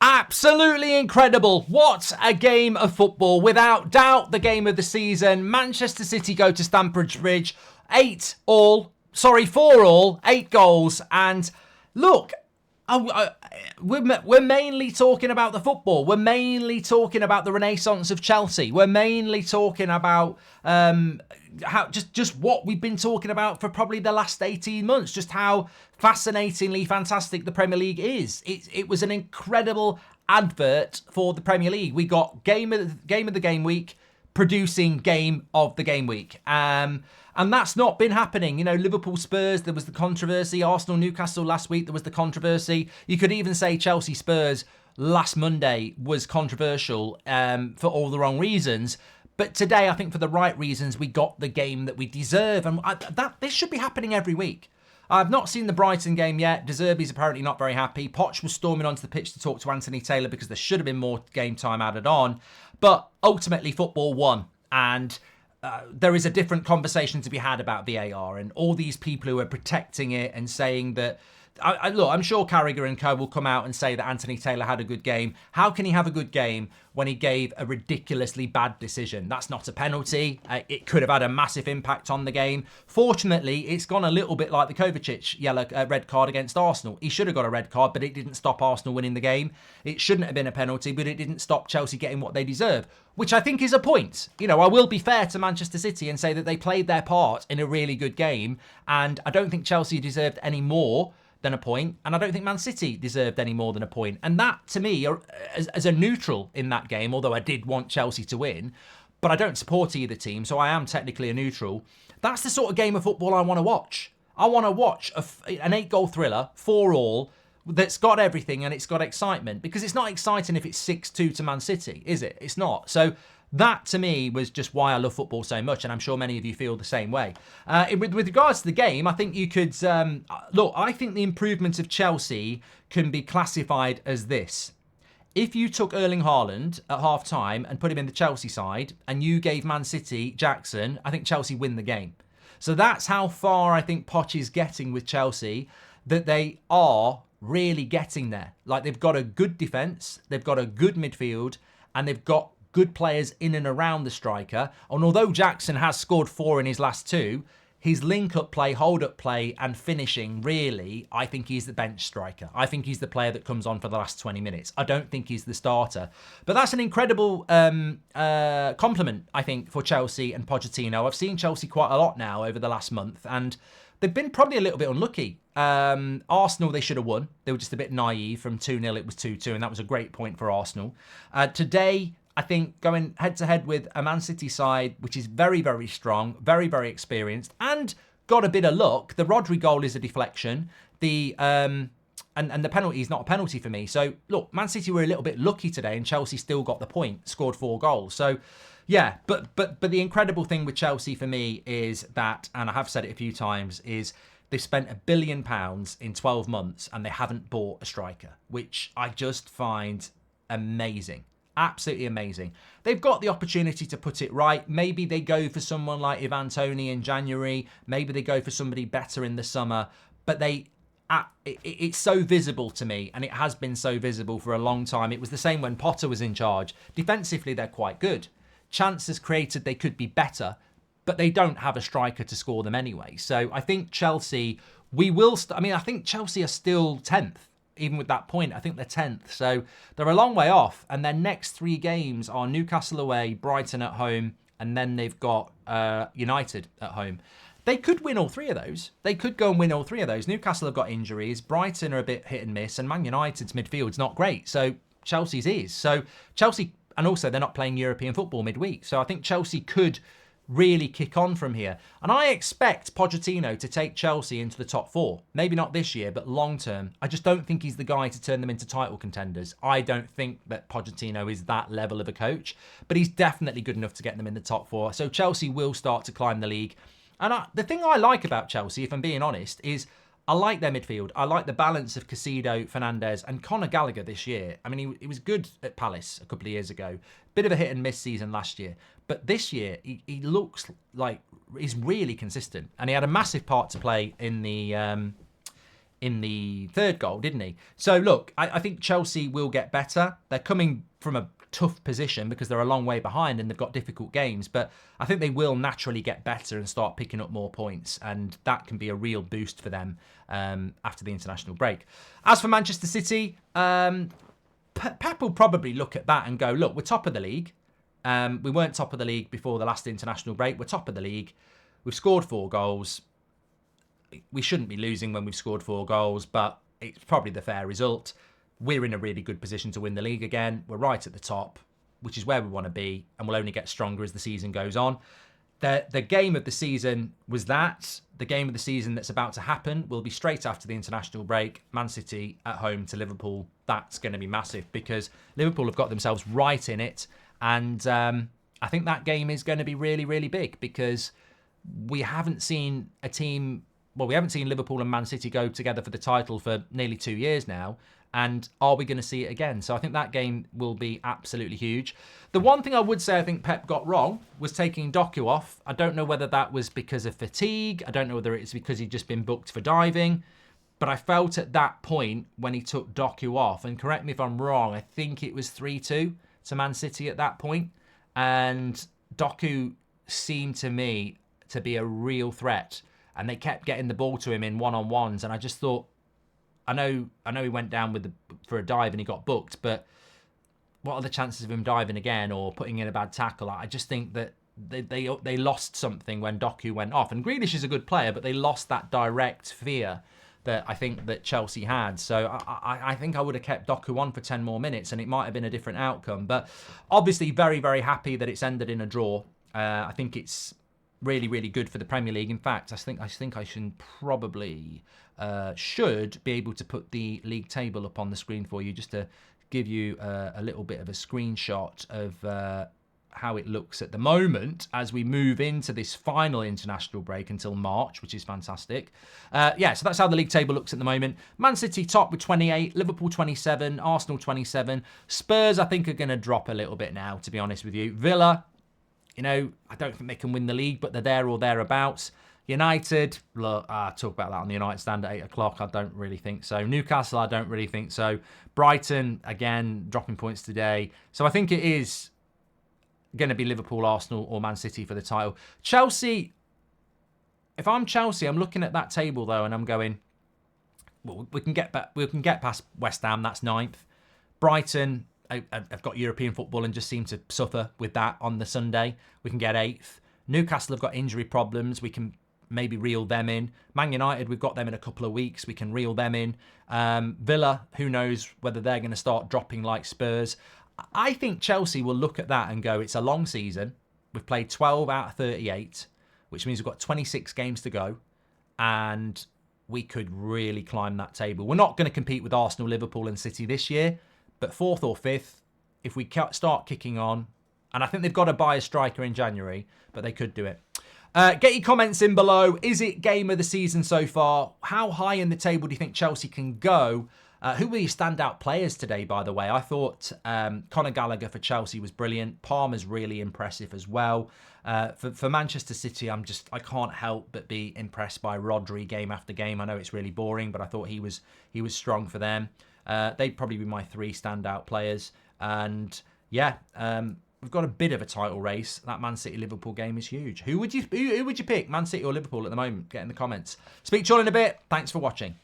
Absolutely incredible. What a game of football. Without doubt, the game of the season. Manchester City go to Stamford Bridge. 4 all, 8 goals. And look, we're mainly talking about the football. We're mainly talking about the renaissance of Chelsea. We're mainly talking about how just what we've been talking about for probably the last 18 months. Just how fascinatingly fantastic the Premier League is. It was an incredible advert for the Premier League. We got game of the game week producing game of the game week. And that's not been happening. You know, Liverpool Spurs, there was the controversy. Arsenal Newcastle last week, there was the controversy. You could even say Chelsea Spurs last Monday was controversial for all the wrong reasons. But today, I think for the right reasons, we got the game that we deserve. And this should be happening every week. I've not seen the Brighton game yet. De Zerbi's apparently not very happy. Poch was storming onto the pitch to talk to Anthony Taylor because there should have been more game time added on. But ultimately, football won. And there is a different conversation to be had about VAR and all these people who are protecting it and saying that... Look, I'm sure Carragher and co will come out and say that Anthony Taylor had a good game. How can he have a good game when he gave a ridiculously bad decision? That's not a penalty. It could have had a massive impact on the game. Fortunately, it's gone a little bit like the Kovacic red card against Arsenal. He should have got a red card, but it didn't stop Arsenal winning the game. It shouldn't have been a penalty, but it didn't stop Chelsea getting what they deserve, which I think is a point. You know, I will be fair to Manchester City and say that they played their part in a really good game, and I don't think Chelsea deserved any more than a point, and I don't think Man City deserved any more than a point. And that, to me, as a neutral in that game, although I did want Chelsea to win, but I don't support either team, so I am technically a neutral. That's the sort of game of football I want to watch. I want to watch an 8-goal thriller, 4 all, that's got everything and it's got excitement, because it's not exciting if it's 6-2 to Man City, is it? It's not. So that, to me, was just why I love football so much, and I'm sure many of you feel the same way. With regards to the game, I think you could... look, I think the improvement of Chelsea can be classified as this. If you took Erling Haaland at half-time and put him in the Chelsea side, and you gave Man City Jackson, I think Chelsea win the game. So that's how far I think Poch is getting with Chelsea, that they are really getting there. Like, they've got a good defence, they've got a good midfield, and they've got good players in and around the striker. And although Jackson has scored 4 in his last 2, his link-up play, hold-up play, and finishing, really, I think he's the bench striker. I think he's the player that comes on for the last 20 minutes. I don't think he's the starter. But that's an incredible compliment, I think, for Chelsea and Pochettino. I've seen Chelsea quite a lot now over the last month, and they've been probably a little bit unlucky. Arsenal, they should have won. They were just a bit naive. From 2-0, it was 2-2, and that was a great point for Arsenal. Today, I think going head-to-head with a Man City side, which is very, very strong, very, very experienced, and got a bit of luck. The Rodri goal is a deflection. And the penalty is not a penalty for me. So, look, Man City were a little bit lucky today, and Chelsea still got the point, scored 4 goals. So, yeah, but the incredible thing with Chelsea for me is that, and I have said it a few times, is they've spent £1 billion in 12 months, and they haven't bought a striker, which I just find amazing. Absolutely amazing. They've got the opportunity to put it right. Maybe they go for someone like Ivan Toney in January. Maybe they go for somebody better in the summer. But it's so visible to me, and it has been so visible for a long time. It was the same when Potter was in charge. Defensively, they're quite good. Chances created, they could be better, but they don't have a striker to score them anyway. So I think Chelsea, I think Chelsea are still 10th. Even with that point, I think they're 10th. So they're a long way off. And their next 3 games are Newcastle away, Brighton at home, and then they've got United at home. They could win all 3 of those. They could go and win all 3 of those. Newcastle have got injuries. Brighton are a bit hit and miss. And Man United's midfield's not great. So Chelsea's is. So Chelsea, and also they're not playing European football midweek. So I think Chelsea could really kick on from here. And I expect Pochettino to take Chelsea into the top 4. Maybe not this year, but long term. I just don't think he's the guy to turn them into title contenders. I don't think that Pochettino is that level of a coach, but he's definitely good enough to get them in the top 4. So Chelsea will start to climb the league. And the thing I like about Chelsea, if I'm being honest, is I like their midfield. I like the balance of Caicedo, Fernandes, and Conor Gallagher this year. I mean, he was good at Palace a couple of years ago. Bit of a hit and miss season last year. But this year, he looks like he's really consistent. And he had a massive part to play in the in the third goal, didn't he? So look, I think Chelsea will get better. They're coming from a tough position because they're a long way behind and they've got difficult games, but I think they will naturally get better and start picking up more points, and that can be a real boost for them after the international break. As for Manchester City, Pep will probably look at that and go, look, we're top of the league. We weren't top of the league before the last international break. We're top of the league. We've scored 4 goals. We shouldn't be losing when we've scored 4 goals, but it's probably the fair result. We're in a really good position to win the league again. We're right at the top, which is where we want to be, and we'll only get stronger as the season goes on. The game of the season was that. The game of the season that's about to happen will be straight after the international break. Man City at home to Liverpool. That's going to be massive because Liverpool have got themselves right in it. And I think that game is going to be really, really big because we haven't seen a team... Well, we haven't seen Liverpool and Man City go together for the title for nearly 2 years now. And are we going to see it again? So I think that game will be absolutely huge. The one thing I would say I think Pep got wrong was taking Doku off. I don't know whether that was because of fatigue. I don't know whether it's because he'd just been booked for diving. But I felt at that point when he took Doku off, and correct me if I'm wrong, I think it was 3-2 to Man City at that point. And Doku seemed to me to be a real threat. And they kept getting the ball to him in one-on-ones. And I just thought, I know he went down for a dive and he got booked, but what are the chances of him diving again or putting in a bad tackle? I just think that they lost something when Doku went off. And Grealish is a good player, but they lost that direct fear that I think that Chelsea had. So I think I would have kept Doku on for 10 more minutes and it might have been a different outcome. But obviously very, very happy that it's ended in a draw. I think it's really, really good for the Premier League. In fact, I think I should probably should be able to put the league table up on the screen for you just to give you a little bit of a screenshot of how it looks at the moment as we move into this final international break until March, which is fantastic. So that's how the league table looks at the moment. Man City top with 28, Liverpool 27, Arsenal 27. Spurs, I think, are going to drop a little bit now, to be honest with you. Villa, I don't think they can win the league, but they're there or thereabouts. United, look, talk about that on the United stand at 8 o'clock. I don't really think so. Newcastle, I don't really think so. Brighton, again, dropping points today. So I think it is going to be Liverpool, Arsenal, or Man City for the title. Chelsea, if I'm Chelsea, I'm looking at that table, though, and I'm going, well, we can get past West Ham, that's 9th. Brighton, I've got European football and just seem to suffer with that on the Sunday. We can get 8th. Newcastle have got injury problems. We can maybe reel them in. Man United, we've got them in a couple of weeks. We can reel them in. Villa, who knows whether they're going to start dropping like Spurs. I think Chelsea will look at that and go, it's a long season. We've played 12 out of 38, which means we've got 26 games to go. And we could really climb that table. We're not going to compete with Arsenal, Liverpool and City this year. But 4th or 5th, if we start kicking on, and I think they've got to buy a striker in January, but they could do it. Get your comments in below. Is it game of the season so far? How high in the table do you think Chelsea can go? Who were your standout players today, by the way? I thought Conor Gallagher for Chelsea was brilliant. Palmer's really impressive as well. For Manchester City, I can't help but be impressed by Rodri game after game. I know it's really boring, but I thought he was strong for them. They'd probably be my 3 standout players. And we've got a bit of a title race. That Man City Liverpool game is huge. Who would you pick, Man City or Liverpool at the moment? Get in the comments. Speak to you all in a bit. Thanks for watching.